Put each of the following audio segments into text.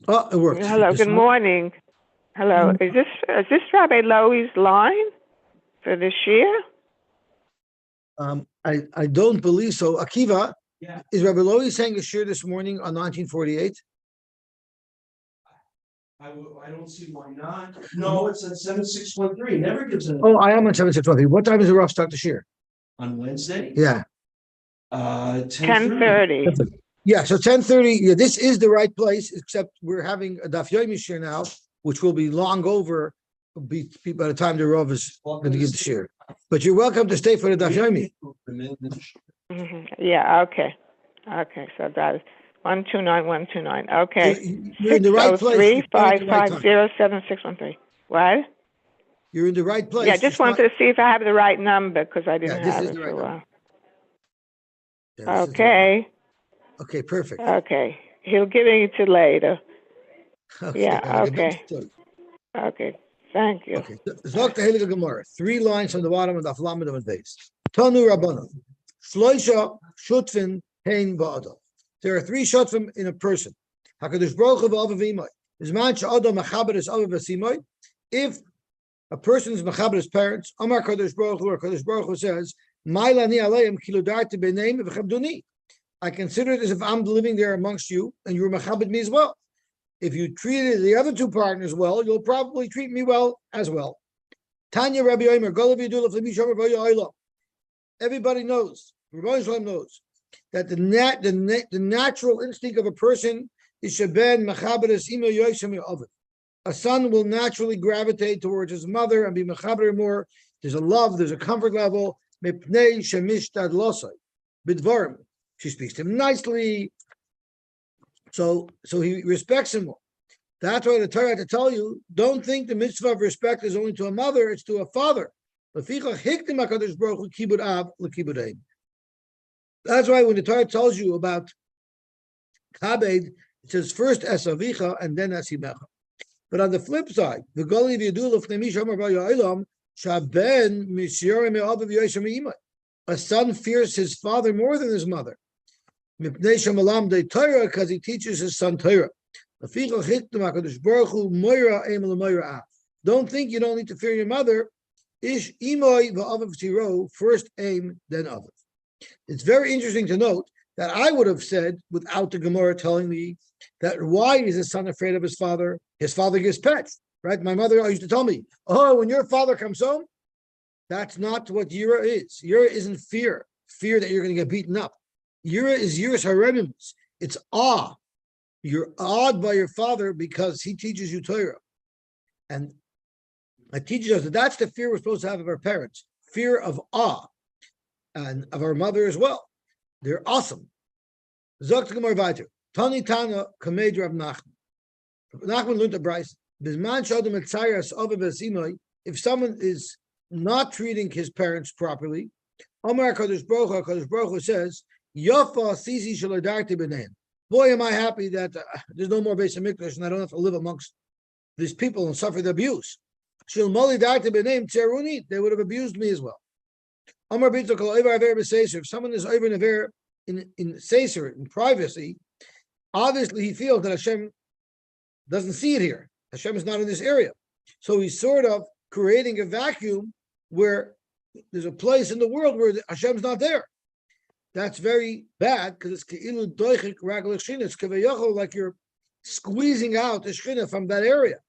Oh, it works. Hello, good morning. Hello, is this Rabbi Loewy's line for this year? I don't believe so. Akiva, is Rabbi Lowy saying a shir this morning on 1948? I don't see why not. No, it's at 7613. Never gives an. Oh, I am on 7613. What time is the Rough start the shir? On Wednesday? Yeah. 10:30. 10:30. Yeah, so 10:30. Yeah, this is the right place, except we're having a Daf Yomi shir now, which will be long over by the time the Rav is going to give the shir. But you're welcome to stay for the Daf Yomi. Yeah, okay. Okay, so that is 129. Okay. You're in the right place. 603-550-7613. What? You're in the right place. Yeah, I just wanted to see if I have the right number because I didn't this have is it the for right a while. Yeah, Okay. Okay, perfect. Okay. He'll give it to later. Okay, Yeah, okay. Okay. Thank you. Okay. Zok the Heilige Gemara. 3 lines from the bottom of the Aflamid of base. Tanu Rabbanon. Shloisha Shutfin Hein Ba'adam. There are 3 shutfim in a person. HaKadosh Baruch Hu v'Avavimai. Zman she'adam mechaber es Avav v'Simai. If a person is mechaber his parents, Amar Kadosh Baruch Hu, or Kadosh Baruch Hu says, Ma'ilani aleim kiludarti b'neim v'chabduni. I consider it as if I'm living there amongst you, and you're mechaber me as well. If you treated the other 2 partners well, you'll probably treat me well as well. Tanya Rabbi Omer, everybody knows, Rabbi Shalom knows, that the natural instinct of a person is sheben mechaberes imo yoysem yo'avet. A son will naturally gravitate towards his mother and be mechaber more. There's a love, there's a comfort level. Mipnei shemishtad losai bidvarim. She speaks to him nicely, so he respects him more. That's why the Torah had to tell you, don't think the mitzvah of respect is only to a mother, it's to a father. That's why when the Torah tells you about Kabed, it says first Esavicha and then Esimecha. But on the flip side, the Goli V'Yadul of Nemish Amar B'Yo'ilam, Shaben Misyorim Me'aviv Yosham Me'imai. A son fears his father more than his mother. Mipnei Shemalam De Torah, because he teaches his son Torah. Don't think you don't need to fear your mother. Ish imoy va'avav tiro, first aim, then avav. It's very interesting to note that I would have said, without the Gemara telling me, that why is his son afraid of his father? His father gives pets, right? My mother used to tell me, oh, when your father comes home, that's not what Yira is. Yira isn't fear that you're going to get beaten up. Yira is Yiras Haremimus. It's awe. You're awed by your father because he teaches you Torah. And it teaches us that that's the fear we're supposed to have of our parents. Fear of awe. And of our mother as well. They're awesome. Zok Gemara weiter. Tani Tana Kamed Rav Nachman. Nachman learned a Bryce. If someone is not treating his parents properly, Omar Kadosh Baruch Hu says, Yafa Sisi Shaladarti B'neim. Boy, am I happy that there's no more Beis Hamikdash and I don't have to live amongst these people and suffer the abuse. They would have abused me as well. If someone is over in Seser, in privacy, obviously he feels that Hashem doesn't see it here. Hashem is not in this area. So he's sort of creating a vacuum where there's a place in the world where Hashem's not there. That's very bad because it's keilu doichik ragel shchina. It's kavayachol like you're squeezing out the shchina from that area.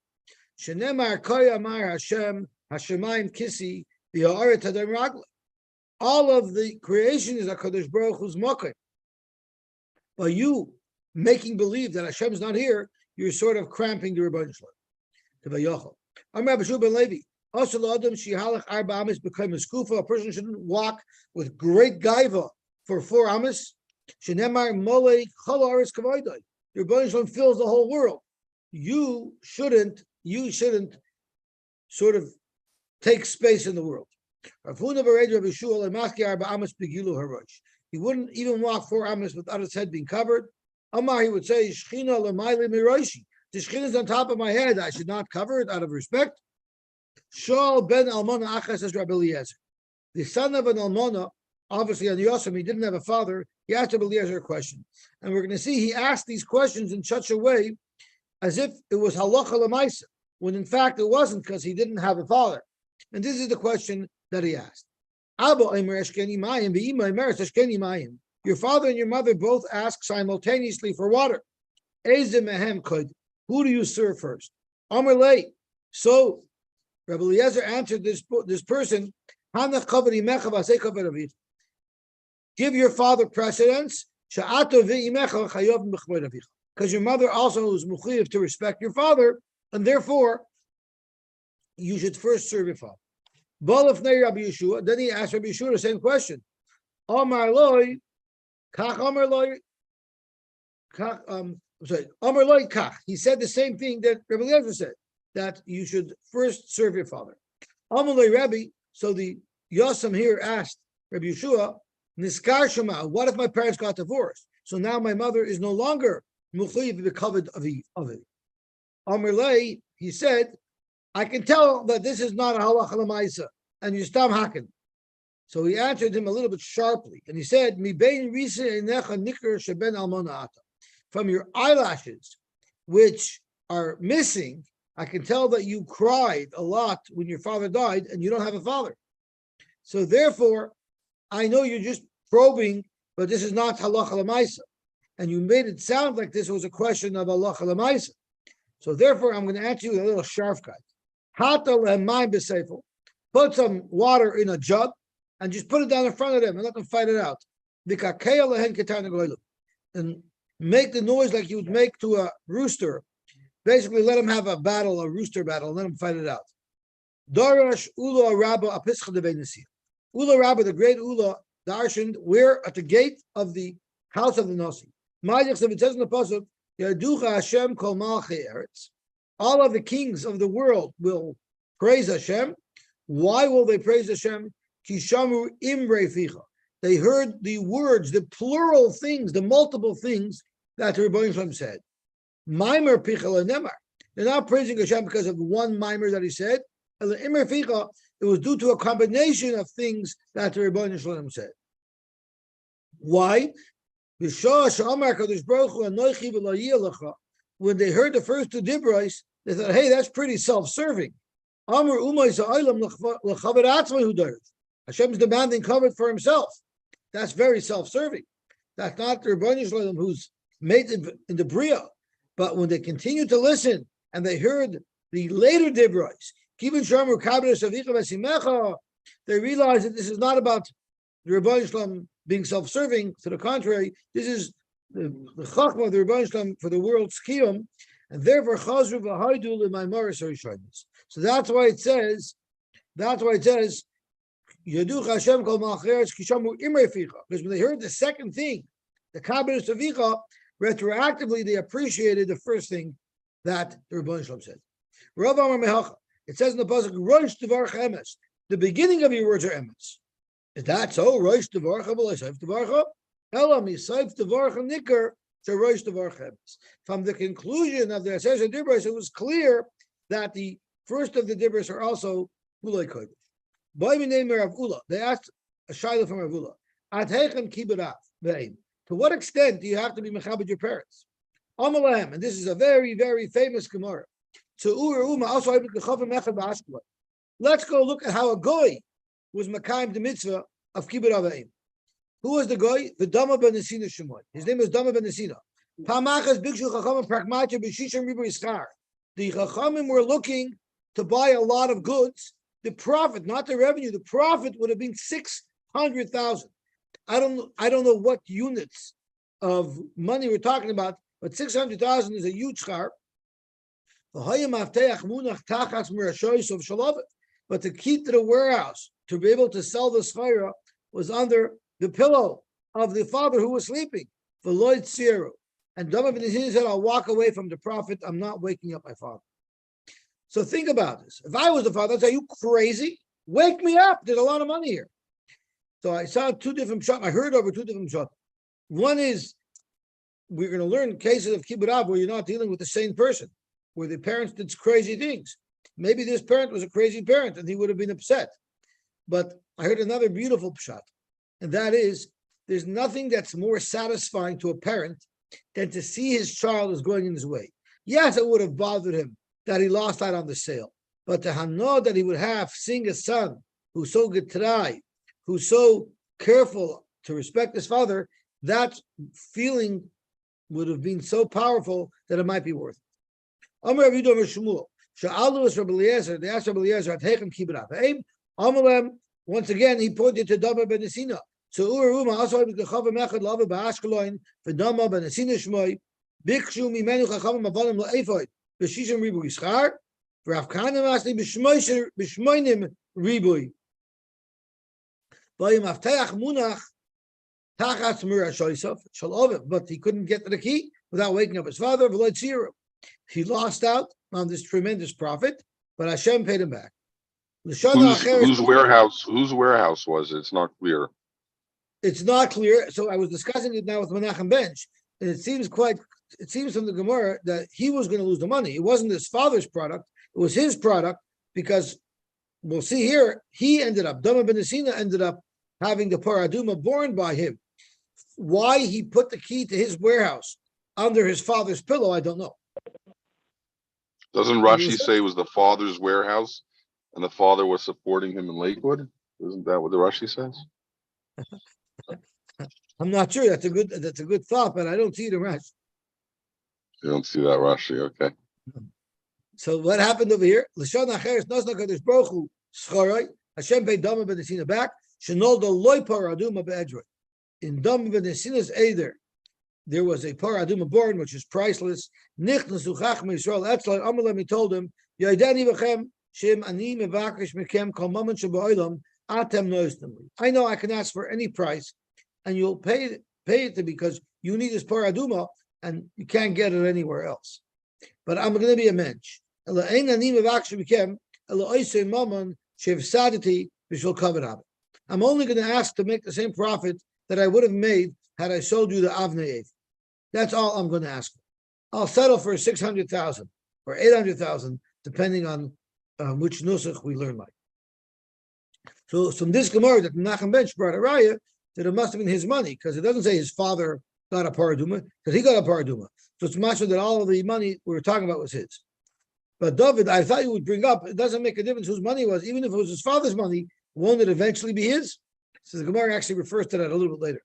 Shenemar koya mar Hashem Hashemayim kisi v'ha'aret hadam ragel. All of the creation is HaKadosh Baruch Hu's makom. By you making believe that Hashem's not here, you're sort of cramping the Rebbeinu Shalom. Kavayachol. I'm Rabbi Shua ben Levi. Also, l'adam shihalach arba amis became a skufa. A person shouldn't walk with great gaiva for 4 amas. Shenemar molei chol haaretz kavoday. Your Rebbeinu Shalom fills the whole world. You shouldn't sort of take space in the world. He wouldn't even walk 4 amas without his head being covered. Amar, he would say, Shechina l'mayli miroshi. The Shechina is on top of my head. I should not cover it out of respect. Shaul ben Almona Achas, says Rabbi Eliezer. The son of an Almona, obviously on Yosy, he didn't have a father. He asked Rabbi Eliezer a question. And we're going to see he asked these questions in such a way as if it was halacha lemaisa, when in fact it wasn't, because he didn't have a father. And this is the question that he asked. Your father and your mother both ask simultaneously for water. Who do you serve first? So Rabbi Eliezer answered this person, give your father precedence, because your mother also is mukhiyv to respect your father, and therefore you should first serve your father. Then he asked Rabbi Yeshua the same question. Amar loy, kach amar loy, amar loy kach. He said the same thing that Rabbi Eliezer said, that you should first serve your father. Amar loy Rabbi. So the Yosam here asked Rabbi Yeshua, Niskar Shema, what if my parents got divorced? So now my mother is no longer mukhayif b'kavod of it. Amar loy, he said, I can tell that this is not a halacha l'maisa, and you stam haken. So he answered him a little bit sharply, and he said, "Mi bein risa enecha nikar sheben almona ata." From your eyelashes, which are missing, I can tell that you cried a lot when your father died, and you don't have a father. So therefore, I know you're just probing, but this is not halacha l'maisa, and you made it sound like this was a question of halacha l'maisa. So therefore, I'm going to answer you with a little sharp guy. Put some water in a jug and just put it down in front of them and let them fight it out. And make the noise like you would make to a rooster. Basically, let them have a battle, a rooster battle, and let them fight it out. Darash Ula Rabba Apischa de Benesia. Ula Rabba, the great Ula, darshaned, we're at the gate of the house of the Nasi. It says in the pasuk, Yaducha Hashem kol malchei eretz. All of the kings of the world will praise Hashem. Why will they praise Hashem? Kishamu imrei ficha. They heard the words, the plural things, the multiple things that the Rebbeinu Shalom said. Maimer picha lenemar. They're not praising Hashem because of one mimer that he said. Imrei ficha. It was due to a combination of things that the Rebbeinu Shalom said. Why? When they heard the first two dibros, they thought, hey, that's pretty self-serving. Hashem's demanding covered for himself. That's very self-serving. That's not the Rebbeinu Shalom who's made it in the Bria. But when they continued to listen and they heard the later dibros, they realized that this is not about the Rebbeinu Shalom being self-serving. To the contrary, this is the chachma of the Rebbeinu Shalom for the world's kiyum, and therefore chazru v'haidu l'maymaris harishonos. So that's why it says, Yaduch Hashem kol malcheres kishamu imrei ficha. Because when they heard the second thing, the kabbalah of Vicha, retroactively they appreciated the first thing that the Rebbeinu Shalom said. Rav Amar Mehacha. It says in the pasuk, Rosh Devarcha Emes. The beginning of your words are Emes. Is that so? Rosh Devarcha v'leisayv Devarcha. Elam Yisayv Devarcha Nikar to Rosh Devarcha Emes. From the conclusion of the Asher Dibros, it was clear that the first of the Dibros are also Ulay Kodesh. By the name of Ula, they asked a shayla from Rav Ula. At Heichem Kibud ve'im. To what extent do you have to be mechabed your parents? Amalahem, and this is a very, very famous Gemara. Let's go look at how a goy was makayim the mitzvah of Kibud Avayim. Who was the goy? The Dama ben Nesina Shemon. His name was Dama ben Nesina. Pamachas bikshu chachamim pragmatia b'shishim ribu yischar. The chachamim were looking to buy a lot of goods. The profit, not the revenue, the profit would have been 600,000. I don't know what units of money we're talking about, but 600,000 is a huge schar. But the key to the warehouse to be able to sell the schara was under the pillow of the father who was sleeping. And Dama ben Nesina said, I'll walk away from the profit. I'm not waking up my father. So think about this. If I was the father, I'd say, you crazy? Wake me up. There's a lot of money here. So I saw two different shots. I heard over two different shots. One is, we're going to learn cases of Kibud Av where you're not dealing with the same person, where the parents did crazy things. Maybe this parent was a crazy parent and he would have been upset. But I heard another beautiful pshat, and that is, there's nothing that's more satisfying to a parent than to see his child is going in his way. Yes, it would have bothered him that he lost out on the sale. But to know that he would have seeing a son who's so getrai, who's so careful to respect his father, that feeling would have been so powerful that it might be worth it. Amar Rabbi Yehuda Shmuel, Sha'alu is Rabbi Eliezer, they asked Rabbi Eliezer, Atechem Kibud Avim, Amalem, once again, he pointed to Dama ben Nesina. So Uruma also with the Chava Mechad Lava Ba'ashkelon, V'Dama ben Nesina Shmoi, Bikshu Mimenu Chachamim Avalim La'efoid, B'Shishim Ribu Yishchar, V'Rav Kahana Masli B'Shmoinim Ribui. V'Yim Avteach Munach Tachatz Mura Shoisov Shalovim, but he couldn't get to the key without waking up his father. He lost out on this tremendous profit, but Hashem paid him back. Whose warehouse was it? It's not clear. It's not clear. So I was discussing it now with Menachem Bench, and it seems from the Gemara that he was going to lose the money. It wasn't his father's product; it was his product, because we'll see here he ended up, Dama ben Nesina ended up having the paraduma borne by him. Why he put the key to his warehouse under his father's pillow, I don't know. Doesn't Rashi say it was the father's warehouse and the father was supporting him in Lakewood? Isn't that what the Rashi says? I'm not sure. That's a good thought, but I don't see it in Rashi. You don't see that Rashi, okay. So what happened over here? L'shon acheres nosna kadosh baruch hu schoroi. Hashem paid Dama ben Nesina back. Shenol do loy paraduma be'edroi. In Dama ben Nesina's eder, there was a paraduma born, which is priceless. Nichnasu chachmei Yisrael etzloi. Amalem, he told him, Yoidani v'chem shem ani mevakish mekem kol moment sheba'olam atem noistamli. I know I can ask for any price, and you'll pay it to, because you need this paraduma, and you can't get it anywhere else. But I'm going to be a mensch. I'm only going to ask to make the same profit that I would have made had I sold you the Avnei. That's all I'm going to ask for. I'll settle for 600,000 or 800,000, depending on which nusach we learn like. So from this Gemara that Menachem Bench brought a raya, that it must have been his money, because it doesn't say his father got a paraduma, because he got a paraduma. So it's much that all of the money we were talking about was his. But David, I thought you would bring up, it doesn't make a difference whose money it was, even if it was his father's money, won't it eventually be his? So the Gemara actually refers to that a little bit later.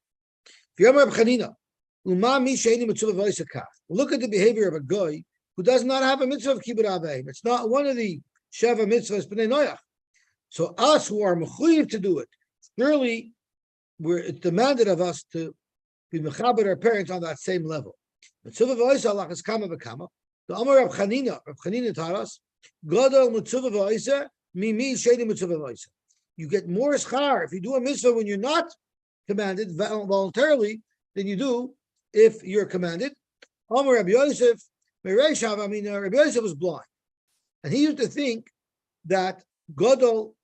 Look at the behavior of a guy who does not have a mitzvah of Kibud Avim. It's not one of the Sheva mitzvahs B'nai Noach. So us who are mechuyev to do it, surely it's demanded of us to be mechaber our parents on that same level. Mitzvah v'oisa Allah is kama v'kama. The Amar Rab Chanina taught us, Gadol mitzvah v'oisa, mimi sheni mitzvah v'oisa. You get more schar if you do a mitzvah when you're not commanded voluntarily than you do if you're commanded. Amar Rabbi Yosef, Rabbi Yosef was blind, and he used to think that Gadol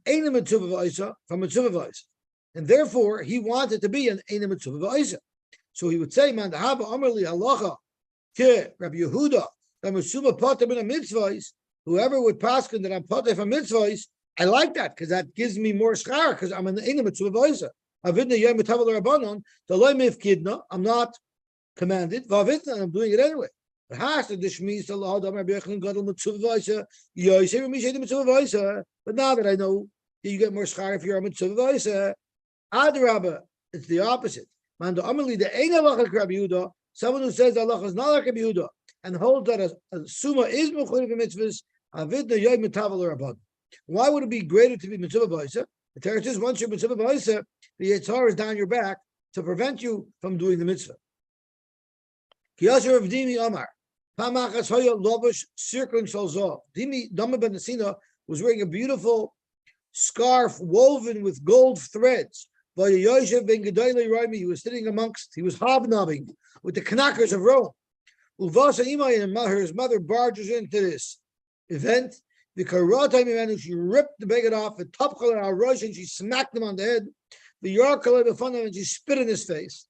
ain't a mitzvah v'oisa from mitzvah v'oisa, and therefore he wanted to be an ain't mitzvah v'oisa. So he would say, "Man, the haba amarli halacha ke Rabbi Yehuda that misuma pater ben mitzvahs. Whoever would paskin that I'm pater from mitzvahs, I like that because that gives me more schar because I'm an ain't mitzvah v'oisa. Avidna yom mitavel rabbanon the loy mifkidna. I'm not commanded. V'avidna, I'm doing it anyway. But has to dishmis the law Rabbi Yechon gadol mitzvah v'oisa. Yosy remishayim mitzvah v'oisa. But now that I know that you get more schar if you're a mitzvah v'oisa, adrabah, it's the opposite. Man, the Amali, the Ein Halacha Rabbi Yehuda, someone who says the halacha is not like Rabbi Yehuda, and holds that a suma is mechuyev mitzvahs, avid the yoy mitavel rabban. Why would it be greater to be mitzvah v'oisa? The Torah says once you're mitzvah v'oisa, the Yitzhar is down your back to prevent you from doing the mitzvah. Kiyasher of Dimi Amar, Pamachas Hoya Lovish Sirkling Shalzov. Dimi Dama ben Nesina was wearing a beautiful scarf woven with gold threads. He was hobnobbing with the knackers of Rome. His mother barges into this event. She ripped the beggar off, and she smacked him on the head. And she spit in his face.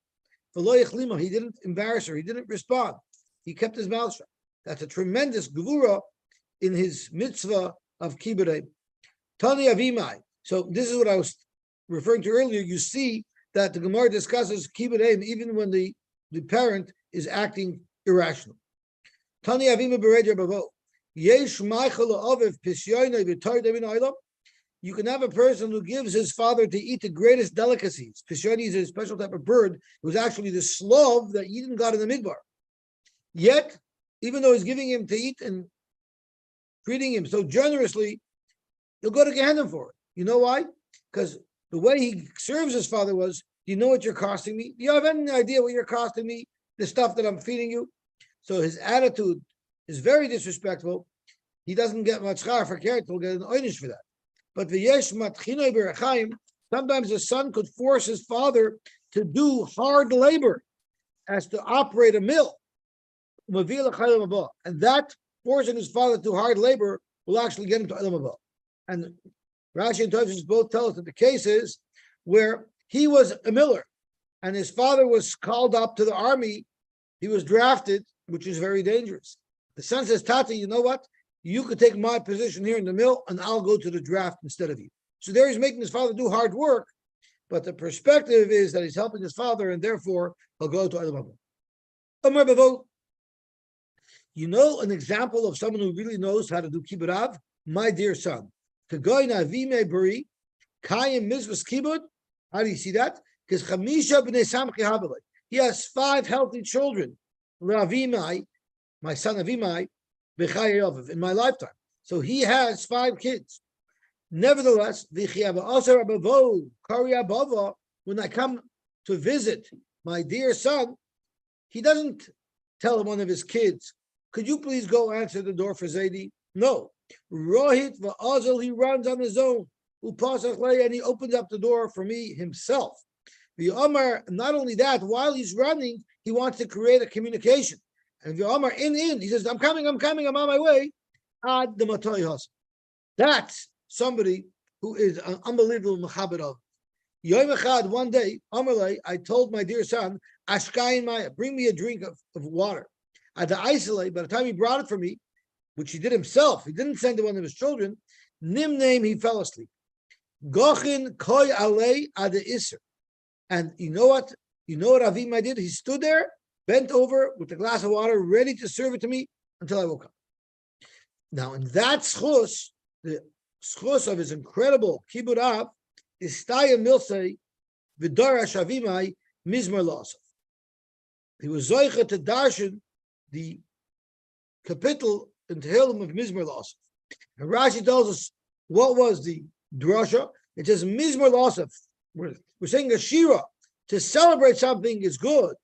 He didn't embarrass her. He didn't respond. He kept his mouth shut. That's a tremendous gevura in his mitzvah of Kibud. Tani Avimai. So this is what I was referring to earlier. You see that the Gemara discusses Kibud even when the parent is acting irrational. Tani Avima Bered Bavo. Yesh Michael Oviv Pisyoina Vitar Devin Oilam. You can have a person who gives his father to eat the greatest delicacies. Pisyoini is a special type of bird. It was actually the slov that Eden got in the midbar. Yet, even though he's giving him to eat and treating him so generously, he'll go to Gehenna for it. You know why? Because the way he serves his father was, do you know what you're costing me? Do you have any idea what you're costing me? The stuff that I'm feeding you? So his attitude is very disrespectful. He doesn't get much schar for character. He'll get an oynish for that. But v'yesh matchinoi b'rechaim, sometimes a son could force his father to do hard labor as to operate a mill. And that forcing his father to hard labor will actually get him to Olam Haba. And Rashi and Tosfos both tell us that the case is where he was a miller and his father was called up to the army. He was drafted, which is very dangerous. The son says, Tata, you know what? You could take my position here in the mill and I'll go to the draft instead of you. So there he's making his father do hard work, but the perspective is that he's helping his father and therefore he'll go to Olam Haba. You know an example of someone who really knows how to do Kibud? My dear son. How do you see that? Because he has 5 healthy children. My son Avimai, in my lifetime. So he has 5 kids. Nevertheless, when I come to visit my dear son, he doesn't tell one of his kids, could you please go answer the door for Zaidi? No. Rohit va'azal, he runs on his own. And he opens up the door for me himself. The Omar, not only that, while he's running, he wants to create a communication. And the Omar he says, I'm coming, I'm on my way. Ad the Matoy Hus. That's somebody who is an unbelievable mechaber of. Yom Echad, one day, Amalei, I told my dear son, Ashkayin Maya, bring me a drink of water. At the isolate, by the time he brought it for me, which he did himself, he didn't send to one of his children, Nimname, he fell asleep. Gochin Koi Alei ad Isser. And you know what Avimai did? He stood there, bent over with a glass of water, ready to serve it to me until I woke up. Now, in that schus, the schus of his incredible Kibud Av, is Staya Milsei V'Darash Avimai Mizmar Losov. He was Zoicha to darshan the capital in Tehillim of Mizmar Losov. And Rashi tells us what was the drasha. It says Mizmar Losov. We're saying a shira to celebrate something is good.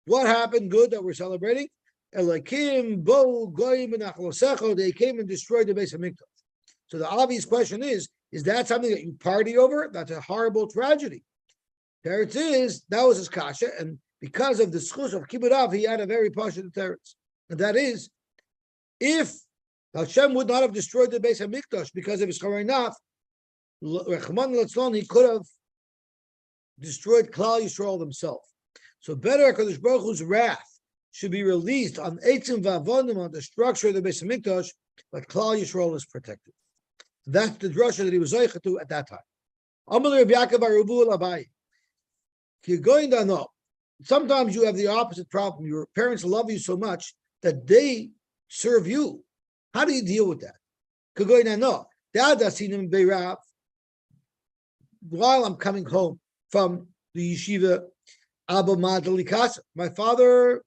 What happened good that we're celebrating? Elakim bo goyim benachlosecho. They came and destroyed the base of Mikdash. So the obvious question is that something that you party over? That's a horrible tragedy. Teretz is that was his kasha, and because of the schus of Kibud Av, he had a very passionate teretz, and that is, if Hashem would not have destroyed the base of Mikdash because of his Chorainaf, Rechman Letzlon, he could have destroyed Klal Yisrael themselves. So better HaKadosh Baruch Hu's wrath should be released on Eitzim Vavonim, on the structure of the base of Mikdash, but Klal Yisrael is protected. That's the drasha that he was zeicha to at that time. Amalei Rabbi Yaakov Arubu Labai. You're going to know. Sometimes you have the opposite problem. Your parents love you so much that they serve you. How do you deal with that? While I'm coming home from the yeshiva, my father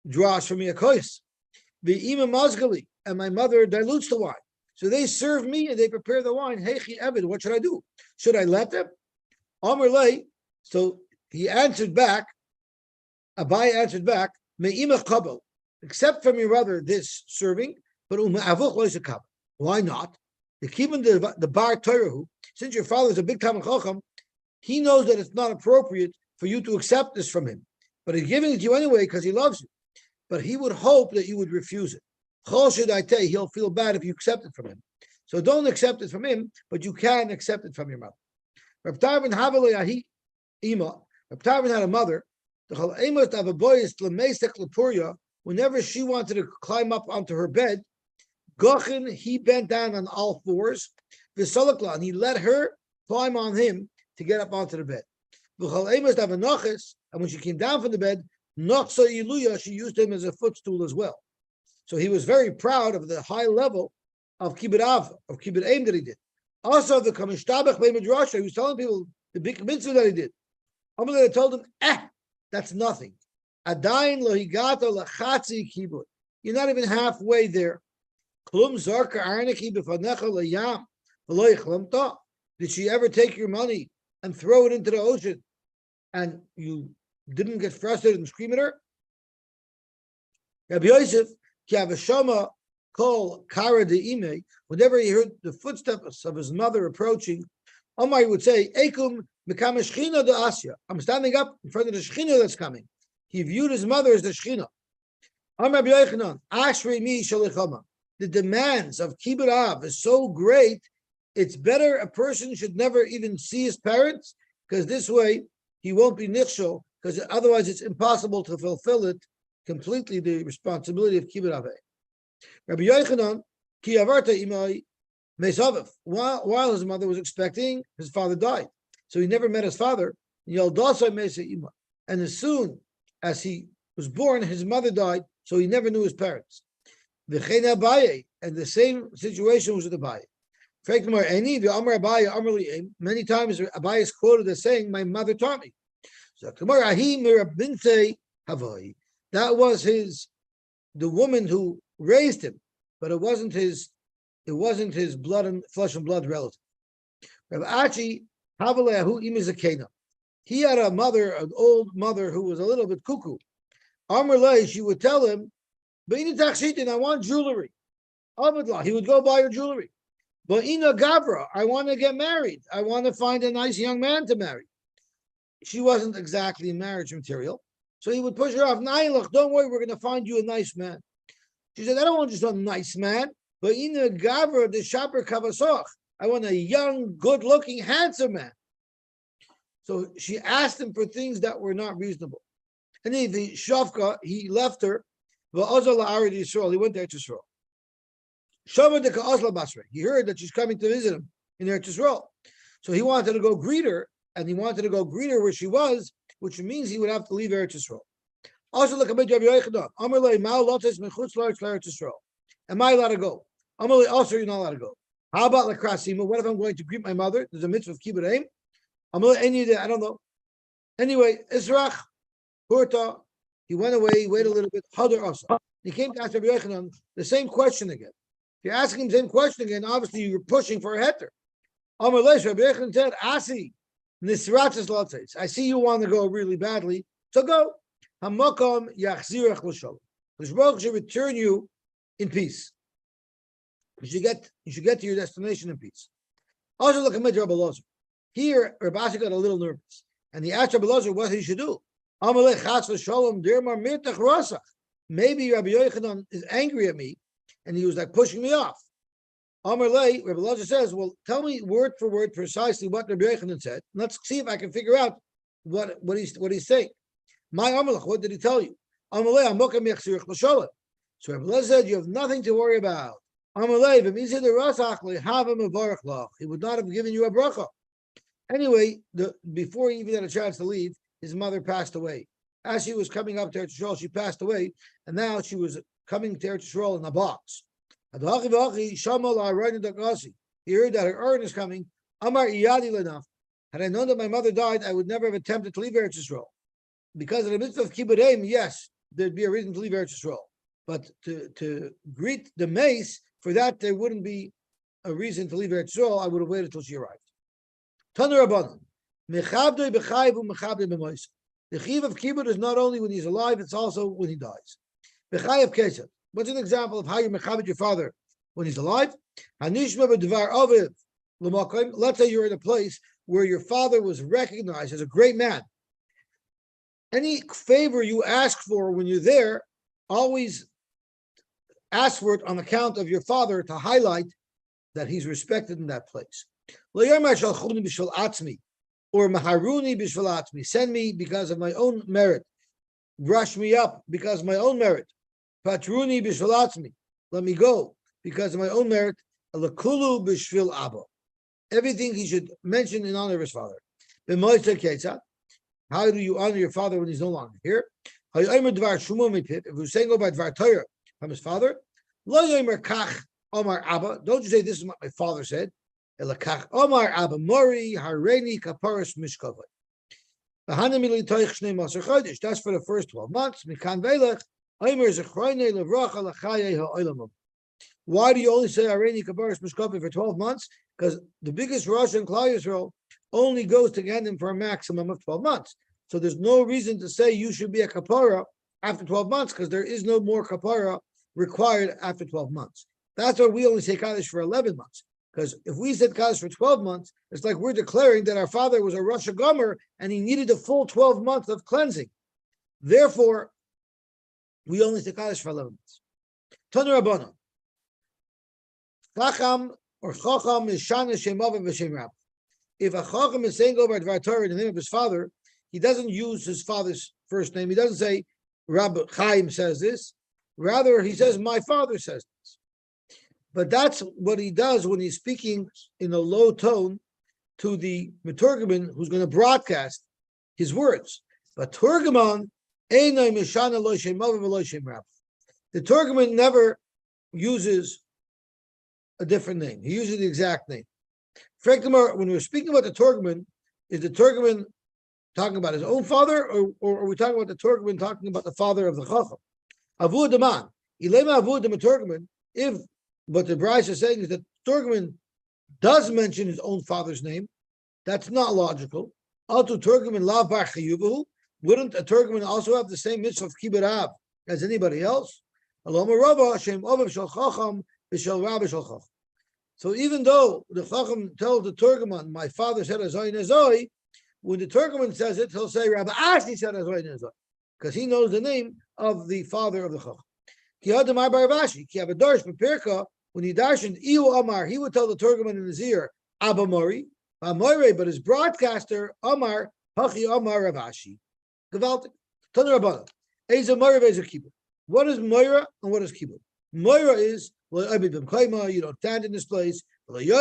draws for me a kois. The imam mazgali, and my mother dilutes the wine. So they serve me and they prepare the wine. Heichi Evid, what should I do? Should I let them? Amr lei. So he answered back. Abai answered back. Me'imach kabel, except from your mother this serving, but u'ma'avuch lois kabel. Why not? The Kibud the bar Torah, since your father is a big Talmid Chacham, he knows that it's not appropriate for you to accept this from him, but he's giving it to you anyway because he loves you. But he would hope that you would refuse it. He'll feel bad if you accept it from him. So don't accept it from him, but you can accept it from your mother. Reb Tarfon had a mother. Whenever she wanted to climb up onto her bed, Gochin, he bent down on all fours, and he let her climb on him to get up onto the bed. And when she came down from the bed, she used him as a footstool as well. So he was very proud of the high level of Kibud Av, of Kibud Aim that he did. Also, the Kamishtabach by Midrasha, he was telling people the big mitzvah that he did. Amalei told him, that's nothing. Adain lo higato lachatzi kibud. You're not even halfway there. Klum zarka arniki b'fanecha layam v'lo yichlamta. Did she ever take your money and throw it into the ocean, and you didn't get frustrated and scream at her? Rabbi Yosef, ki avashama kol kara de'ime. Whenever he heard the footsteps of his mother approaching, Omar would say, Ekum mikam shechina de Asya. I'm standing up in front of the shechina that's coming. He viewed his mother as the shechina. Amar Rabbi Yochanan, Ashrei mi shalichama. The demands of Kibud Av is so great, it's better a person should never even see his parents, because this way he won't be nichshol, because otherwise it's impossible to fulfill it completely, the responsibility of Kibud Av. Rabbi Yochanan, ki avarta imai mesavev. While his mother was expecting, his father died. So he never met his father. And as soon as he was born, his mother died, so he never knew his parents. And the same situation was with Abaye. Many times Abaye is quoted as saying, my mother taught me. So that was the woman who raised him, but it wasn't his blood and flesh and blood relative. He had a mother, an old mother who was a little bit cuckoo. She would tell him, I want jewelry. He would go buy her jewelry. But Ina Gavra, I want to get married. I want to find a nice young man to marry. She wasn't exactly marriage material. So he would push her off. Nailach, don't worry, we're going to find you a nice man. She said, I don't want just a nice man, but Ina Gavra, the shopper Kavasoch. I want a young, good-looking, handsome man. So she asked him for things that were not reasonable. And the Shavka, he left her. He went there to Israel. He heard that she's coming to visit him in Eretz Yisrael. So he wanted to go greet her, and he wanted to go greet her where she was, which means he would have to leave Eretz Yisrael. Also, look at Rabbi Yochanan. Am I allowed to go? Also, you're not allowed to go. How about Lakrasima? What if I'm going to greet my mother? There's a mitzvah of Kibud Aim. I don't know. Anyway, Israch, Hurta, he went away, he waited a little bit. Hadar Asa. He came to ask Rabbi Yochanan the same question again. If you're asking him the same question again, obviously you're pushing for a heter. Amar Leish, Rabbi Yochanan said, Asi, Nisratzes Latzes. I see you want to go really badly, so go. Hamakam Yachzirach L'Shalom. Baruch should return you in peace. You should get to your destination in peace. Also, look at Rabbi Elazar. Here, Rabbi Asi got a little nervous, and he asked Rabbi Elazar what he should do. Maybe Rabbi Yochanan is angry at me, and he was like pushing me off. Rabbi Elazar says, well, tell me word for word precisely what Rabbi Yochanan said. Let's see if I can figure out what he's saying. My Amalek, what did he tell you? So Rabbi Elazar said, you have nothing to worry about. He would not have given you a bracha. Anyway, before he even had a chance to leave, his mother passed away. As she was coming up to Eretz Yisrael, she passed away, and now she was coming to Eretz Yisrael in a box. He heard that her urn is coming. Had I known that my mother died, I would never have attempted to leave Eretz Yisrael. Because of the mitzvah of Kibud Aim, yes, there'd be a reason to leave Eretz Yisrael. But to greet the mace, for that there wouldn't be a reason to leave Eretz Yisrael. I would have waited till she arrived. Tanur Rabbanan, mechabdei b'chayiv u'mechabdei b'mois. The chiv of Kibud is not only when he's alive, it's also when he dies. B'chayiv kesed. What's an example of how you mechabed your father when he's alive? Hanishma b'dvar aviv l'makom. Let's say you're in a place where your father was recognized as a great man. Any favor you ask for when you're there, always ask for it on account of your father to highlight that he's respected in that place. Or maharuni b'shvalatmi, send me because of my own merit. Brush me up because of my own merit. Patruni b'shvalatmi, let me go because of my own merit. Alakulu b'shvil abba, everything he should mention in honor of his father. How do you honor your father when he's no longer here? If we're saying about Dvar Torah, from his father. Lo yomer kach Omar Abba. Don't you say this is what my father said. Elakach Omar Abba Mori Hareini Kaparis Mishkavai. That's for the first 12 months. Why do you only say Hareini Kaparis Mishkavai for 12 months? Because the biggest Rosh in Klal Yisrael only goes to Gendim for a maximum of 12 months. So there's no reason to say you should be a kapara after 12 months, because there is no more kapara required after 12 months. That's why we only say Kaddish for 11 months. Because if we said Kaddish for 12 months, it's like we're declaring that our father was a Rosh Gomer and he needed a full 12 months of cleansing. Therefore, we only say Kaddish for 11 months. Tanu Rabbana. Chacham or Chacham is Shana Shemav v'Shem Rab. If a Chacham is saying over Dvar Torah in the name of his father, he doesn't use his father's first name. He doesn't say Rabbi Chaim says this. Rather, he says my father says this. But that's what he does when he's speaking in a low tone to the Meturgaman who's going to broadcast his words. But Turgaman, the Turgaman never uses a different name. He uses the exact name. When we're speaking about the Turgaman, is the Turgaman talking about his own father, or are we talking about the Turgaman talking about the father of the Chacham? Avud Daman, Ilema Avud the Turgaman, if what the Bryce is saying is that Turgaman does mention his own father's name, that's not logical. Altu Turgaman Lav Bar Chayuvahu, wouldn't a Turgaman also have the same mitzvah of Kibud as anybody else? Aloma Rabba Shem Ovav Shal Chacham B'Shal Rabba Shal Chacham. So even though the Chacham tells the Turgaman, my father said Azoi Nezoi, when the Turgaman says it, he'll say Rabbi Ashi said Azoi Nezoi, because he knows the name of the father of the Chacham. Ki Adam Bar Vashi, Ki Avadosh B'Pirka, when he darshened Iu Amar, he would tell the Turgaman in his ear, Abba Mori, but his broadcaster, Amar, Hachi Amar Ravashi. Gewaltig. Tanu Rabbana. Eza Moira, Eza Kibud. What is Moira and what is Kibud? Moira is, you don't stand in this place. You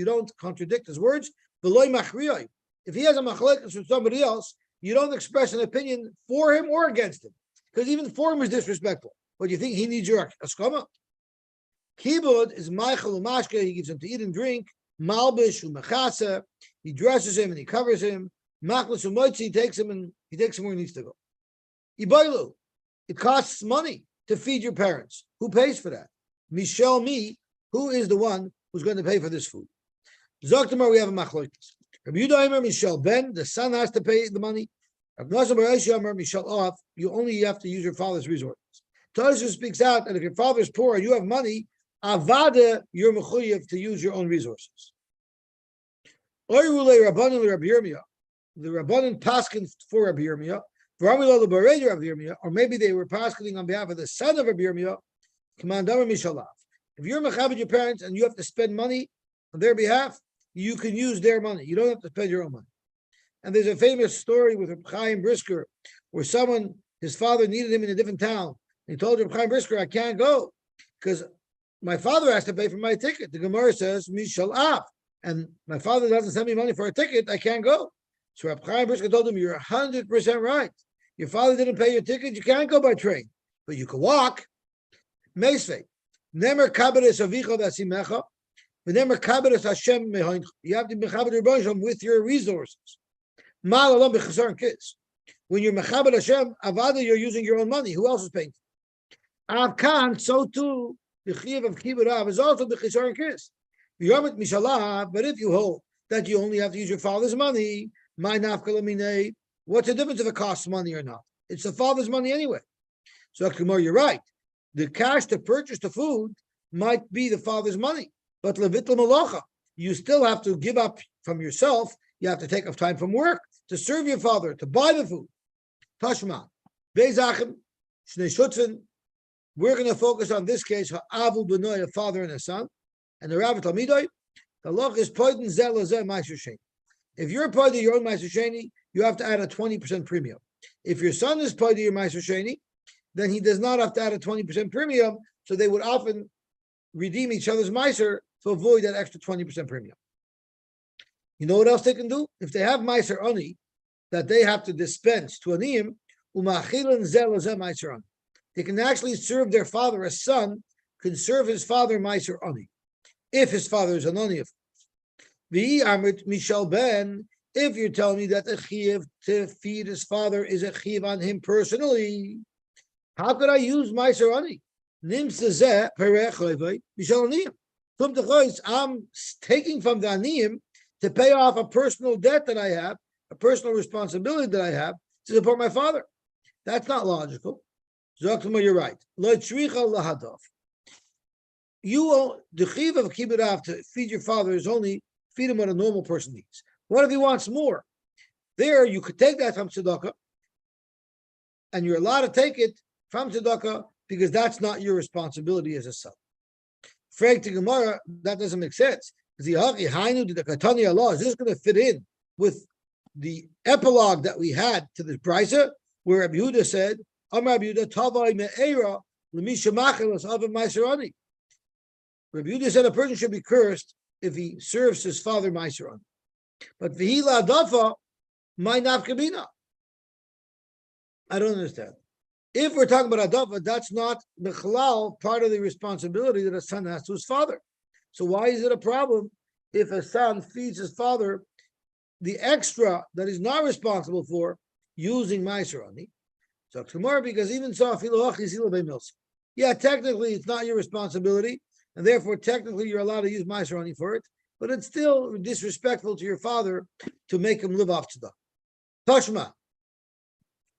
don't contradict his words. If he has a machlekes with somebody else, you don't express an opinion for him or against him. Because even for him is disrespectful. But you think he needs your askama? Kibud is Michael Umashke, he gives him to eat and drink, Malbish Umachasa, he dresses him and he covers him, Machlas Umoitzi, he takes him where he needs to go. Ibailu, it costs money to feed your parents. Who pays for that? Michelle, me, who is the one who's going to pay for this food? Zoktamar, we have a machlokes. Rabbi Yudah Michelle Ben, the son has to pay the money. Rabbi Nassim Bar Yosy Michelle off, you only have to use your father's resources. Tosha speaks out that if your father's poor and you have money, avada, you're mechuyev to use your own resources. Oirule Rabbanan Rabbi Yirmiyah, the Rabbanan paskin for Rabbi Yirmiyah, or maybe they were paskening on behalf of the son of Rabbi Yirmiyah. Commandar Mishalav. If you're mechabed your parents and you have to spend money on their behalf, you can use their money. You don't have to spend your own money. And there's a famous story with Reb Chaim Brisker, where his father needed him in a different town. He told Reb Chaim Brisker, I can't go because my father has to pay for my ticket. The Gemara says, Mishalav. And my father doesn't send me money for a ticket, I can't go. So Reb Chaim Brisker told him, you're 100% right. Your father didn't pay your ticket, you can't go by train, but you can walk. Meisvei. Nemer kaberes avicha v'asimecha, v'nemer kaberes Hashem mehoincha. You have to be mechaber Rebbeinu with your resources. Mal alam b'chasar kis. When you're mechaber Hashem, avada, you're using your own money. Who else is paying? Avkan, so too, the chiyuv of Kibud Av is also b'chasar kis. Yomit mishalah, but if you hold that you only have to use your father's money, my nafkalamine, what's the difference if it costs money or not? It's the father's money anyway. So Kumar, you're right. The cash to purchase the food might be the father's money, but levitla malacha, you still have to give up from yourself. You have to take off time from work to serve your father, to buy the food. Tashma, Beizachim, Shnei Shutzin. We're going to focus on this case, Ha'avu b'noi, a father and a son, and the Rabbi Talmidoi. The loch is poidin zel zeh ma'aser sheni. If you're part of your own ma'aser sheni, you have to add a 20% premium. If your son is part of your ma'aser sheni, then he does not have to add a 20% premium, so they would often redeem each other's meiser to avoid that extra 20% premium. You know what else they can do? If they have meiser ani that they have to dispense to aniyim, umachilan zel zeh meiser ani. they can actually serve their father. A son can serve his father Meiser Ani, if his father is an Ani. The Amrit Mishal Ben, if you're telling me that a chiyuv to feed his father is a chiyuv on him personally, how could I use Meiser Ani? I'm taking from the Aniyim to pay off a personal debt that I have, a personal responsibility that I have to support my father. That's not logical. Zoktima, you're right. You the chiv of Kibud to feed your father is only feed him what a normal person needs. What if he wants more? There, you could take that from tzedakah, and you're allowed to take it from tzedakah because that's not your responsibility as a son. Frank to Gemara, that doesn't make sense. Is this going to fit in with the epilogue that we had to the brisa, where Rabbi Yehuda said, Rabbi Yehuda said a person should be cursed if he serves his father Meiser. But v'hila dafa, my nafkamina. I don't understand. If we're talking about adafa, that's not the part of the responsibility that a son has to his father. So why is it a problem if a son feeds his father the extra that he's not responsible for using Meiser Ani? So tomorrow, because even so, yeah, technically it's not your responsibility, and therefore technically you're allowed to use Meiser Ani for it, but it's still disrespectful to your father to make him live off tzedakah. Tashma.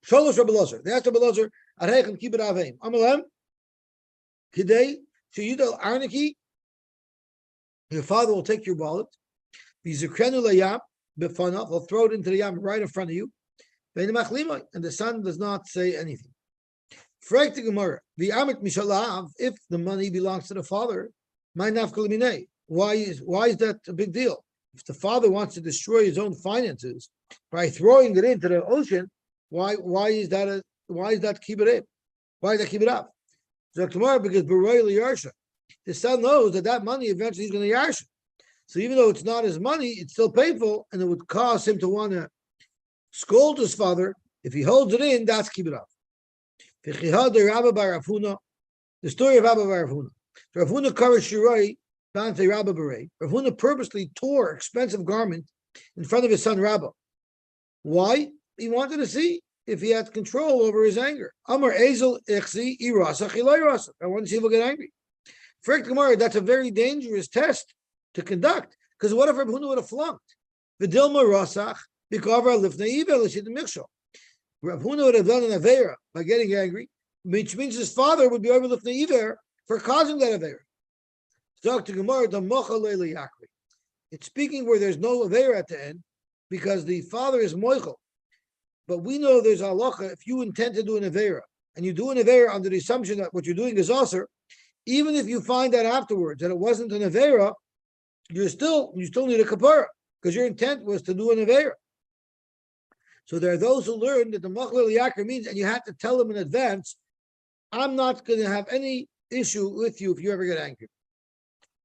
Sholosh Rabbi Lozer. They asked Rabbi Lozer, Areichem Kibud Aveim. Amalem. Kidei. Sheyudal Arniki. Your father will take your wallet. Vizukrenu layam. Befanav. He'll throw it into the yam right in front of you. And the son does not say anything. Frag to Gemara. The Amit Mishalav. If the money belongs to the father, my nafkalaminei. Why is that a big deal? If the father wants to destroy his own finances by throwing it into the ocean, why is that kibud? Why is that kibud up? So tomorrow, because yarsha, the son knows that money eventually is going to yarsha. So even though it's not his money, it's still painful, and it would cause him to want to scold his father. If he holds it in, that's kibud up. The story of Abba Bar Rav Huna covered Shiroi. Rav Huna purposely tore expensive garment in front of his son Rabba. Why? He wanted to see if he had control over his anger. Amar Ezel Echzi Irasach Ilayrasach. I want to see if he'll get angry. For Gemara, that's a very dangerous test to conduct. Because what if Rav Huna would have flunked? V'dilma Rasach B'kavar Lifnei Ivel L'shid Michshol. Rav Huna would have done an Aveira by getting angry, which means his father would be over Lifnei Iver for causing that Aveira. Dr. Gemara, the Mocha Leili Yakri. It's speaking where there's no Aveira at the end, because the father is Moichel. But we know there's a halacha, if you intend to do an Aveira, and you do an Aveira under the assumption that what you're doing is Aser, even if you find out afterwards that it wasn't an Aveira, you still need a kapara, because your intent was to do an Aveira. So there are those who learn that the Mocha Leili Yakri means, and you have to tell them in advance, I'm not going to have any issue with you if you ever get angry.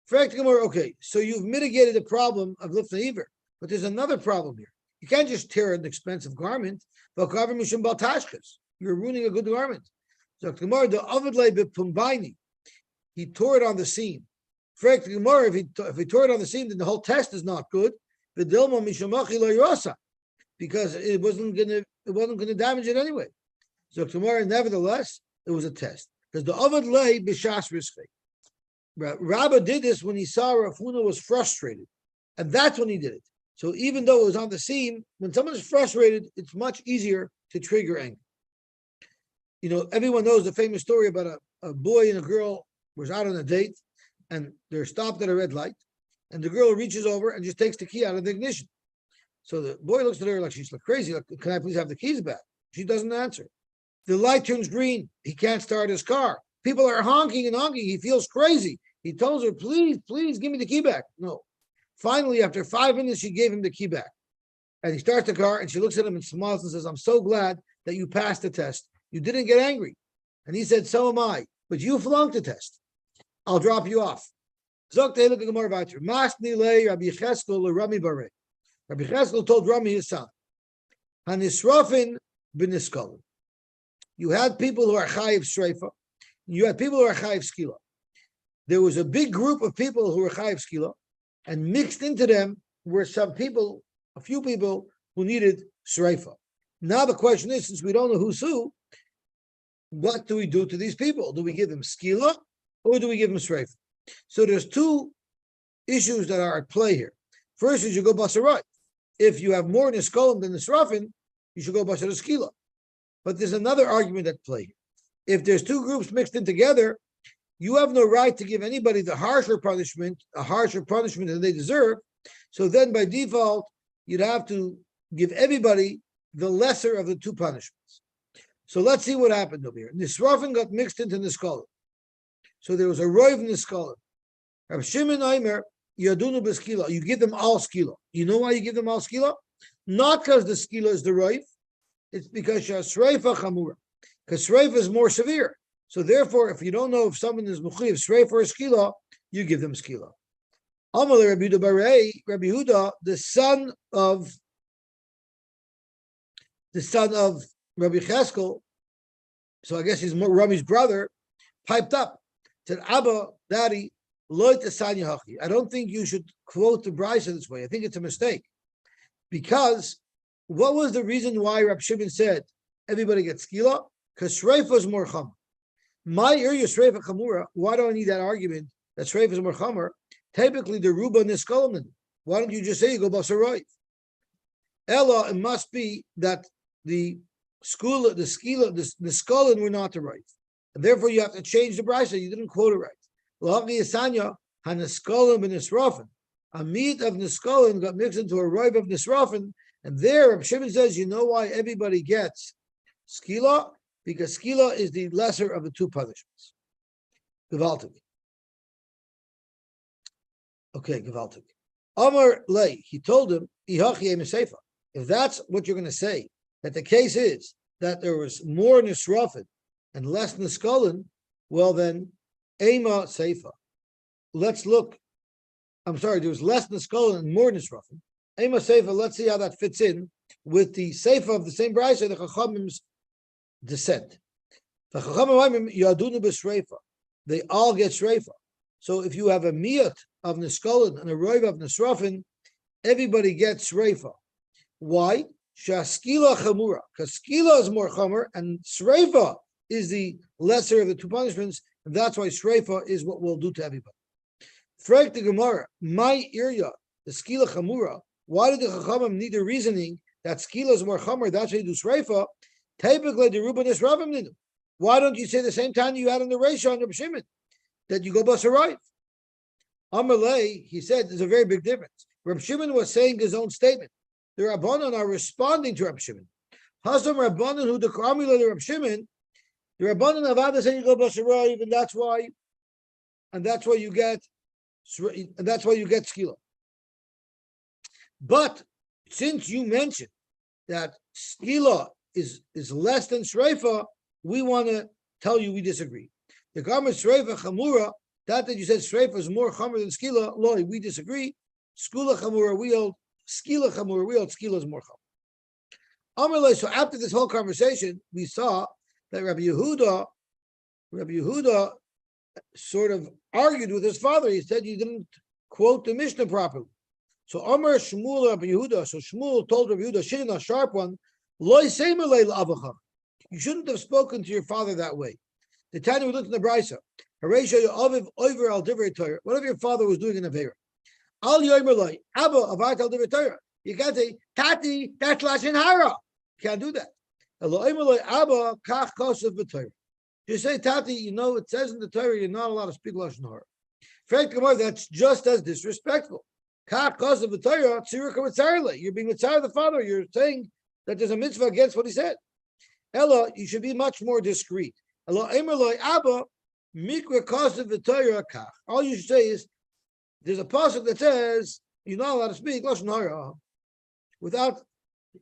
Okay, so you've mitigated the problem of Lifnei Iver, but there's another problem here. You can't just tear an expensive garment. You're ruining a good garment. So the he tore it on the seam. If he tore it on the seam, then the whole test is not good. Because it wasn't going to damage it anyway. So tomorrow, nevertheless, it was a test. Because the Avad lay b'shas riskei. Rabba did this when he saw Rav Huna was frustrated, and that's when he did it. So even though it was on the seam, when someone is frustrated, it's much easier to trigger anger. You know, everyone knows the famous story about a boy and a girl was out on a date, and they're stopped at a red light, and the girl reaches over and just takes the key out of the ignition. So the boy looks at her like she's crazy. Like, can I please have the keys back? She doesn't answer. The light turns green. He can't start his car. People are honking and honking. He feels crazy. He tells her, please give me the key back. No. Finally, after 5 minutes, she gave him the key back. And he starts the car, and she looks at him and smiles and says, I'm so glad that you passed the test. You didn't get angry. And he said, so am I. But you flunked the test. I'll drop you off. Rabbi Cheskel told Rami his son, Hanisrafin b'niskol. You had people who are chayiv shreifa. You had people who are chayiv skila. There was a big group of people who were chayiv skila, and mixed into them were some people, a few people who needed shreifa. Now the question is, since we don't know who's who, what do we do to these people? Do we give them skila or do we give them shreifa? So there's two issues that are at play here. First is you go basarai. If you have more niskolim than nisrafin, you should go basar skila. But there's another argument at play. If there's two groups mixed in together, you have no right to give anybody a harsher punishment than they deserve. So then by default, you'd have to give everybody the lesser of the two punishments. So let's see what happened over here. Nisrafin got mixed into niskolim. So there was a roiv niskolim. Rav Shimon Aimer, Yadunu b'skila. You give them all skila. You know why you give them all skila? Not because the skila is the roiv. It's because shreifa chamura. Because shreifa is more severe. So therefore, if you don't know if someone is mechuyev shreifa or skila, you give them skila. Amalei Rabbi Yehuda Barei, Rabbi Yehuda, the son of Rabbi Cheskel, so I guess he's Rami's brother, piped up, said, Abba, Daddy, I don't think you should quote the Brisa this way. I think it's a mistake. Because what was the reason why Rab Shimon said everybody gets skila? Because shreifa is more chum. My area shreifa chamura. Why do I need that argument that shreifa is more chummer? Typically, the ruba niskolim. Why don't you just say you go basarayv? Ella, it must be that the niskolin were not the right. And therefore, you have to change the Brisa. You didn't quote it right. A meat of niskolin got mixed into a roiv of nisrafin, and there Reb Shimon says, you know why everybody gets skila? Because skila is the lesser of the two punishments. Gewaltig. Okay, gewaltig. Amar lei, he told him, if that's what you're going to say, that the case is that there was more nisrafin and less niskolin, well then, Ema Seifa. Let's look. I'm sorry, there was less Niskolin and more Nisrafin. Ema Seifa, let's see how that fits in with the Seifa of the same Brisa, the Chachamim's descent. The Chachamim Yadunu b'Shreifa. They all get Shreifa. So if you have a Miyat of Niskolin and a Roiv of Nisrafin, everybody gets Shreifa. Why? Shaskila Chamura. Because Skila is more Chamer and Shreifa is the lesser of the two punishments. And that's why shreifa is what we'll do to everybody. Frag the Gemara, my area, the skila chamura. Why did the chachamim need the reasoning that skila is more chamer? That's why you do shreifa. Typically, the rubanis rabim nidu. Why don't you say the same time you had on the Reisha on Reb Shimon that you go basarayv? Amalei, he said, there's a very big difference. Reb Shimon was saying his own statement. The Rabbanan are responding to Reb Shimon. Hasam Rabbanan who the Kramila to Reb Shimon. The Rabbanan of Ada saying you go basarayv, and that's why you get skila. But since you mentioned that skila is less than shreifa, we want to tell you we disagree. The Gamar shreifa chamura, that you said shreifa is more chamer than skila, loy, we disagree. Skula chamura, we hold skila chamura, we hold skila is more chamer. Amalei, so after this whole conversation, we saw that Rabbi Yehuda sort of argued with his father. He said you didn't quote the Mishnah properly. So Amar Shmuel Rabbi Yehuda. So Shmuel told Rabbi Yehuda, Shin, a sharp one, Loi Seimelei L'Avacha. You shouldn't have spoken to your father that way. The time we looked in the Brisa, Haresha Yoaviv Oiver Al Divrei Torah. Whatever your father was doing in Avera. Al Yoimerloi Abba Avat Al Divrei Torah. You can't say Tati. That's Lashon Hara. You can't do that. You say, Tati, you know, it says in the Torah, you're not allowed to speak Lashon Hara. That's just as disrespectful. You're being mitzvah the father. You're saying that there's a mitzvah against what he said. Ella, you should be much more discreet. All you should say is, there's a pasuk that says, you're not allowed to speak Lashon Hara without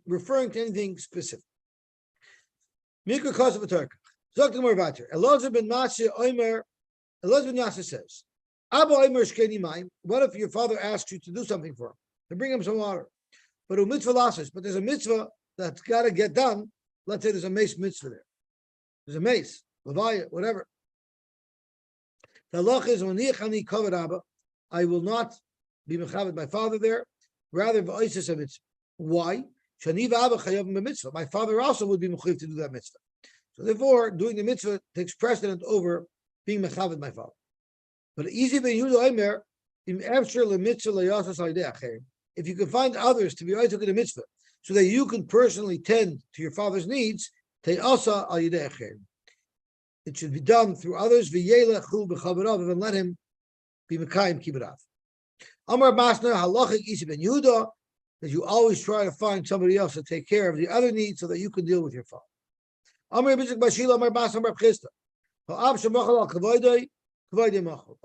referring to anything specific. Mikra Kosav V'Torah. Zok more about her. Elazar ben Yasser says, Abba Omer Shkeni Mayim. What if your father asks you to do something for him, to bring him some water? But a mitzvah lasses. But there's a mitzvah that's got to get done. Let's say there's a mace mitzvah there. There's a mace, levaya, whatever. The halach is when nichani kavod abba, I will not be mechaved my father there. Rather, v'oises a mitzvah. Why? Shani v'abba chayav b'mitzvah. My father also would be mechayiv to do that mitzvah. So therefore, doing the mitzvah takes precedent over being mechaved my father. But easy ben Yehuda Omer, im efshar lemitzvah layasas alidei acherim. If you can find others to be oitzuk in the mitzvah, so that you can personally tend to your father's needs, te'asa alidei acherim. It should be done through others. V'yelechu b'chavarav, and let him be mekayim kibud. Amar Masna halachic easy ben Yehuda, that you always try to find somebody else to take care of the other needs, so that you can deal with your father. Amar Bizik Bashila, Amar Masna, Amar Chista. Ha'av shemachal al kavoidei. A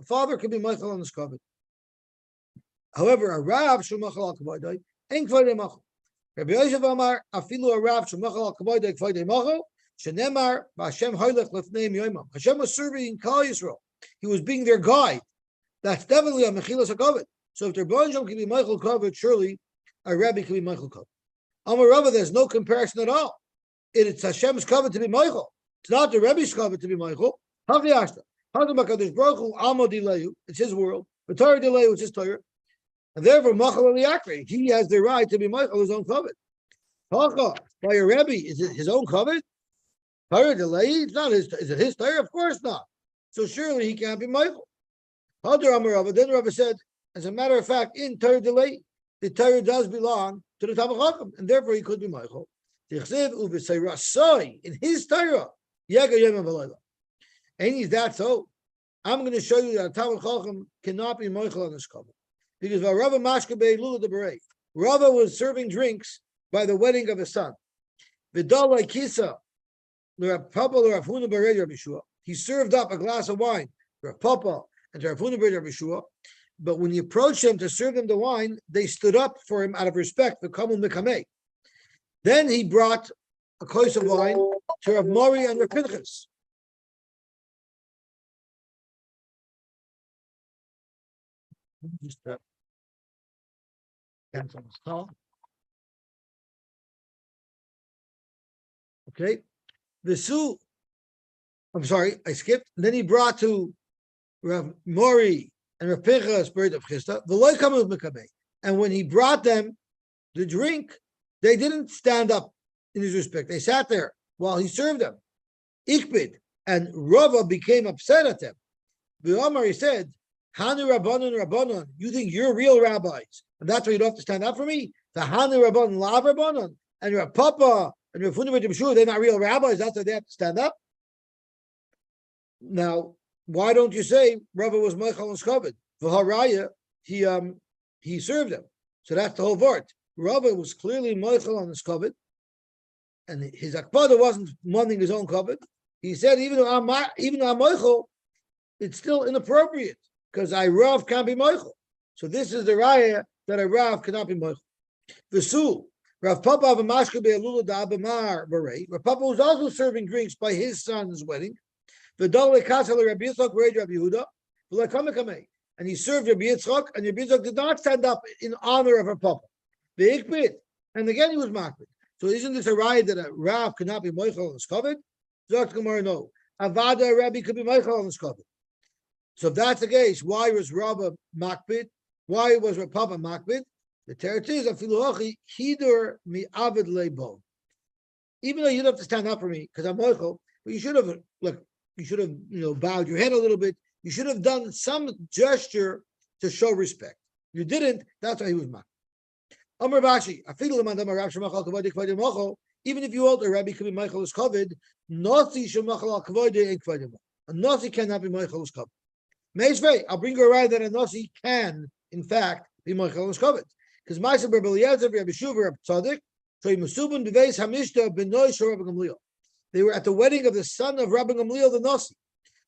father can be machal on his kavod. However, a rav shemachal al kavoidei ain't kavoidei machal. Rabbi Yosef Amar afilu a rav shemachal al kavoidei kavoidei machal shenemar b'Hashem hoylech lefnei yoimam. Hashem was serving Kal Yisrael. He was being their guide. That's definitely a mechilas hakavod. So if their bonjam can be machal kavod, surely a rabbi can be machal kavod. Amar Rava, there's no comparison at all. It's Hashem's kavod to be machal. It's not the Rebbe's kavod to be machal. Havi ashta. It's his world. But Torah Dileyu is his Torah. And therefore, Machal Aliyakri, he has the right to be Machal his own covet. Hacha, by a Rebbe, is it his own covet? Torah Dileyu, it's not his, is it his Torah? Of course not. So surely he can't be Machal. Hadar Amar Rava, then Rava said, as a matter of fact, in Torah Dileyu, the Torah does belong to the Talmid Chacham, and therefore he could be Machal. In his Torah, Yaga Yom V'Layla. And is that so? I'm going to show you that Talmid Chacham cannot be moichel on this cover, because Rava Mashkabei Lula de Berei, Rava was serving drinks by the wedding of his son. V'dalai kisa l'Rav Papa l'Rav Huna Berei Rabbi Shua. He served up a glass of wine to Rav Papa and to Rav Huna Berei Rabbi Shua. But when he approached them to serve them the wine, they stood up for him out of respect. V'kamu mikamei. Then he brought a kos of wine to Rav Mori and Rav Pinchas. Just cancel this call. Okay. Visu, I'm sorry, I skipped. And then he brought to Rav Mori and Rav Pinchas, bird of Chista, v'loy kamu mikabei. And when he brought them the drink, they didn't stand up in his respect. They sat there while he served them. Ikbid, and Rava became upset at them. V'omar, he said, Hanu Rabbanon, you think you're real rabbis, and that's why you don't have to stand up for me? The Hanu Rabbanon, Lav Rabbanon, and Rav Papa and Rav Huna B'Rav Shua, they're not real rabbis, that's why they have to stand up? Now, why don't you say Rava was Michael and Skobed? V'haraya, he served them. So that's the whole vort. Rava was clearly Michael on the Skobed, and his Akbada wasn't wanting his own Kobed. He said, even though I'm Michael, it's still inappropriate, because I Rav can't be Michael. So this is the raya that a Rav cannot be Michael. V'su, Rav Papa of Mashka be'alula da'abamar b'rei. Rav Papa was also serving drinks by his son's wedding. V'dol le'kasel Rabbi Yitzchak b'rei Rabbi Yehuda v'le'kamekamei. And he served Rabbi Yitzchak, and Rabbi Yitzchak did not stand up in honor of Rav Papa. V'ikbid. And again he was makbid. So isn't this a raya that a Rav cannot be Michael on his covet? Zok Gemara, no. Avada Rabbi could be Michael on his covet. So if that's the case, why was Rabba makbid? Why was Rav Papa makbid? The teretz is afilu hidur mi avid lebo. Even though you don't have to stand up for me because I'm Michael, but you should have bowed your head a little bit. You should have done some gesture to show respect. You didn't. That's why he was makbid. Amar Bashi afilu l'mandam Rav shemachal kavod kavod mochel. Even if you hold a Rabbi could be Michael is covered, nasi shemachal al kavod and kavod mochel. A nasi cannot be Michael is covered. Meishvei, I'll bring you a ride that a nasi can, in fact, be Michael and Shkovet. Because Ma'aser Rabbi Eliezer, Rabbi Shuva, Rabbi Tzaddik, so Musubin Beveis Hamishta Benoy Shor Rabbi Gamliel. They were at the wedding of the son of Rabbi Gamliel, the nasi.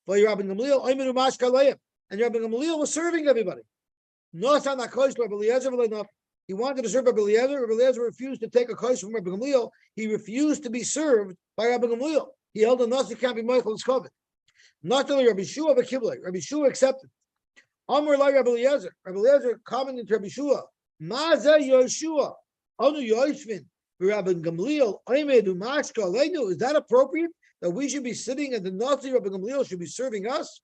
Rabbi Gamliel, Oimenu Mashka Leim, and Rabbi Gamliel was serving everybody. Nosan Akosh Rabbi Eliezer V'Leinaf. He wanted to serve Rabbi Eliezer. Rabbi Eliezer refused to take a kosh from Rabbi Gamliel. He refused to be served by Rabbi Gamliel. He held a nasi can't be Michael and Shkovet. Not only Rabbi Shua, but Kiblei. Rabbi Shua accepted. Amr like Rabbi Eliezer. Rabbi Eliezer commented to Rabbi Shua, Maza Yoshua, Anu Yoshvin, Rabbi Gamliel, Oimedu Mashka Leinu. Is that appropriate? that we should be sitting and the Nazi Rabbi Gamliel should be serving us.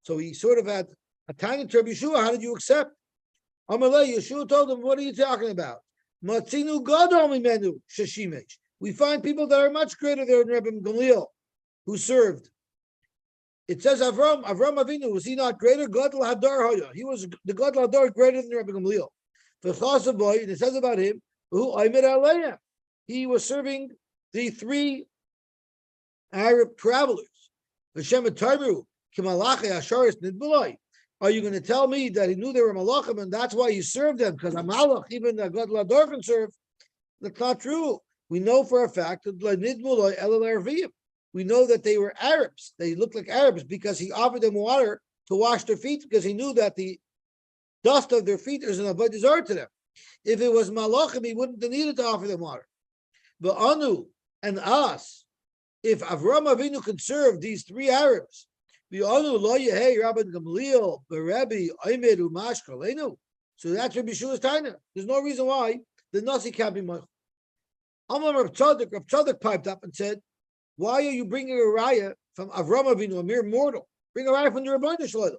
So he sort of had a tiny to Rabbi Yeshua. How did you accept? Amalei, Yeshua told him, what are you talking about? Matzinu gadol mimenu sheshimesh. We find people that are much greater than Rabbi Gamliel, who served. It says Avram Avinu, was he not greater? Gadol Hadar Hoya. He was the Gadol Hadar greater than Rabbi Gamliel. V'chasaboy, and it says about him, who Aymed Aleya. He was serving the 3 Arab travelers. V'shem Tairu, Kimalache Asharis Nidbulai. Are you going to tell me that he knew they were malachim and that's why he served them? Because a malach, even the Gadol Hadar can serve. That's not true. We know for a fact that Nidbulai Elul Arviyim. We know that they were Arabs. They looked like Arabs because he offered them water to wash their feet because he knew that the dust of their feet is an avodah zarah to them. If it was malachim, he wouldn't have needed to offer them water. But Anu and us, if Avram Avinu can serve these 3 Arabs, so that's Rabbi Yeshua's taina. There's no reason why the Nasi can't be Michael. Amar Rav Tzadok piped up and said, why are you bringing a raya from Avram Avinu, a mere mortal? Bring a raya from the Rebbeinu Shalom.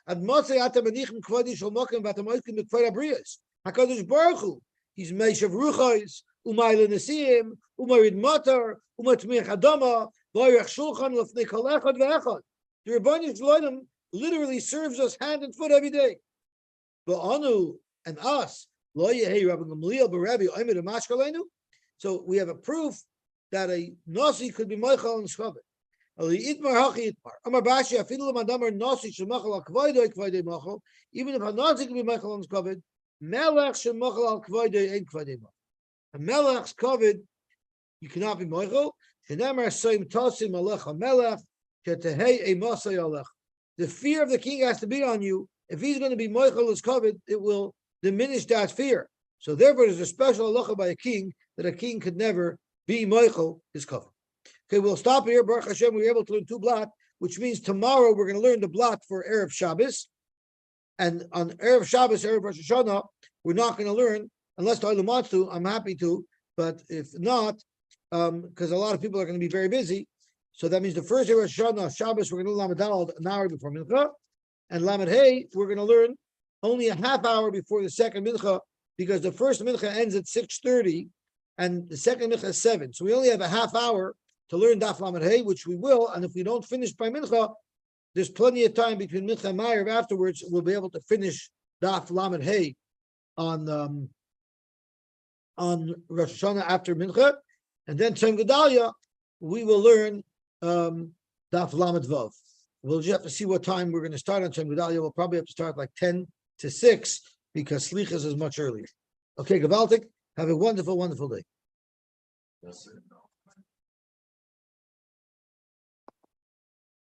Ad Motzei Atam Anichem Kvodi Shel Mokem V'Atamoikim B'Kvod Abriyos. Hakadosh Baruch Hu, he's Meishav Ruchos, Umayla Nesiim, Umarid Matar, Umatmiach Adama, V'Yach Shulchan L'Fnei Kol Echad V'Echad. The Rebbeinu Shalom literally serves us hand and foot every day. But Anu and us, Lo Yehei Rabbi Gamliel B'Rebbe Omer Mashkalenu. So we have a proof that a Nasi could be Moichel and Shchavet. Even if a Nasi could be Moichel and Shchavet, Melech Shemachal al Kvoidei ain't Kvoidei Mochel. A Melech's covered, you cannot be Moichel. The fear of the king has to be on you. If he's going to be Moichel is covered, it will diminish that fear. So therefore, there's a special halacha by a king that a king could never be Moichel is covered. Okay, we'll stop here. Baruch Hashem, we were able to learn 2 blot, which means tomorrow we're going to learn the blot for Erev Shabbos. And on Erev Shabbos, Erev Rosh Hashanah, we're not going to learn, unless the Olam wants to, I'm happy to, but if not, because a lot of people are going to be very busy. So that means the first Erev Rosh Hashanah, Shabbos, we're going to learn Lamed Daled an hour before Mincha. And Lamed Hey, we're going to learn only a half hour before the second Mincha, because the first Mincha ends at 6:30, and the second Mincha is 7. So we only have a half hour to learn Daf Lamed Hey, which we will, and if we don't finish by Mincha, there's plenty of time between Mincha and Ma'ariv afterwards. We'll be able to finish Daf Lamed Hey on Rosh Hashanah after Mincha, and then Tzom Gedalia, we will learn Daf Lamed Vav. We'll just have to see what time we're going to start on Tzom Gedalia. We'll probably have to start like 10 to 6 because Slichas is much earlier. Okay, Gavaltik, have a wonderful, wonderful day. Yes, sir.